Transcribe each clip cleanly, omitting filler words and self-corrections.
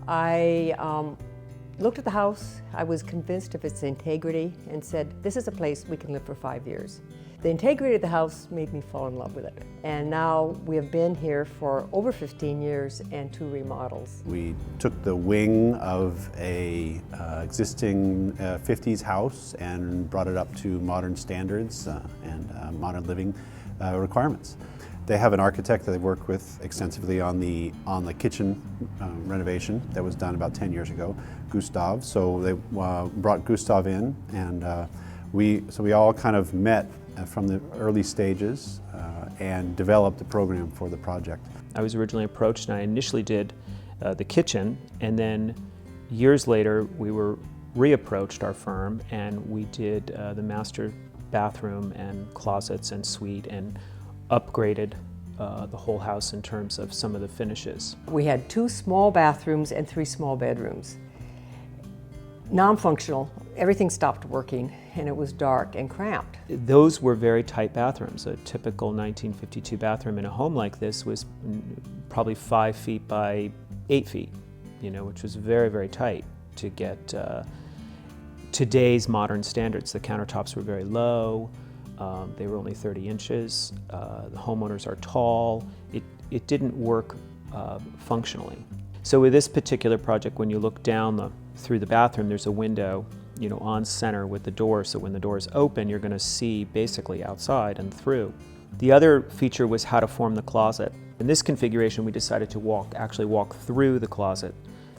I looked at the house, I was convinced of its integrity and said, this is a place we can live for 5 years. The integrity of the house made me fall in love with it. And now we have been here for over 15 years and 2 remodels. We took the wing of a existing 50s house and brought it up to modern standards and modern living requirements. They have an architect that they've worked with extensively on the kitchen renovation that was done about 10 years ago, Gustave. So they brought Gustave in, and we all kind of met from the early stages and developed a program for the project. I was originally approached, and I initially did the kitchen, and then years later we were reapproached, our firm, and we did the master bathroom and closets and suite, and upgraded the whole house in terms of some of the finishes. We had 2 small bathrooms and 3 small bedrooms. Non-functional, everything stopped working, and it was dark and cramped. Those were very tight bathrooms. A typical 1952 bathroom in a home like this was probably 5 feet by 8 feet, which was very, very tight to get today's modern standards. The countertops were very low. They were only 30 inches. The homeowners are tall. It didn't work functionally. So with this particular project, when you look down through the bathroom, there's a window, on center with the door. So when the door is open, you're going to see basically outside and through. The other feature was how to form the closet. In this configuration, we decided to actually walk through the closet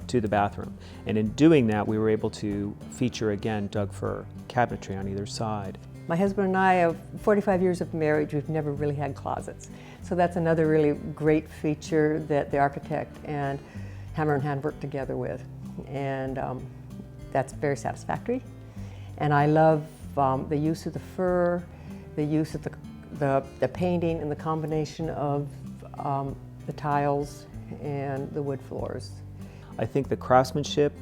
to the bathroom. And in doing that, we were able to feature, again, Doug fir cabinetry on either side. My husband and I, of 45 years of marriage, we've never really had closets. So that's another really great feature that the architect and Hammer and Hand worked together with. And that's very satisfactory. And I love the use of the fir, the use of the painting, and the combination of the tiles and the wood floors. I think the craftsmanship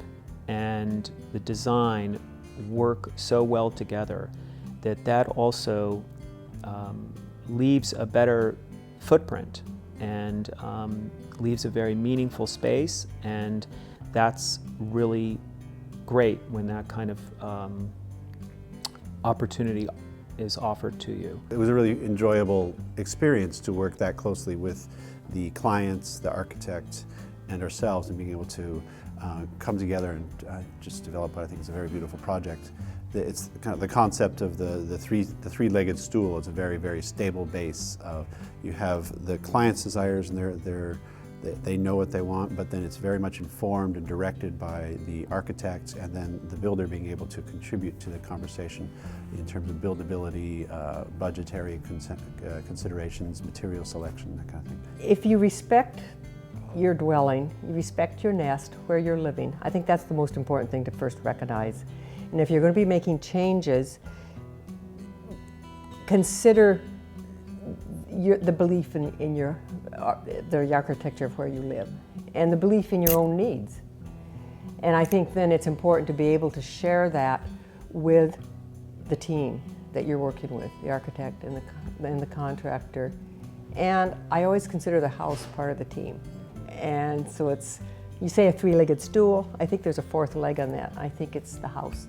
and the design work so well together that also leaves a better footprint and leaves a very meaningful space, and that's really great when that kind of opportunity is offered to you. It was a really enjoyable experience to work that closely with the clients, the architect, and ourselves, and being able to come together and just develop what I think is a very beautiful project. It's kind of the concept of the three-legged stool. It's a very, very stable base. You have the client's desires, and they know what they want, but then it's very much informed and directed by the architect, and then the builder being able to contribute to the conversation in terms of buildability, budgetary considerations, material selection, that kind of thing. If you respect your dwelling, you respect your nest, where you're living, I think that's the most important thing to first recognize. And if you're going to be making changes, consider the belief in the architecture of where you live, and the belief in your own needs. And I think then it's important to be able to share that with the team that you're working with, the architect and the contractor. And I always consider the house part of the team. And so you say a three-legged stool, I think there's a fourth leg on that. I think it's the house.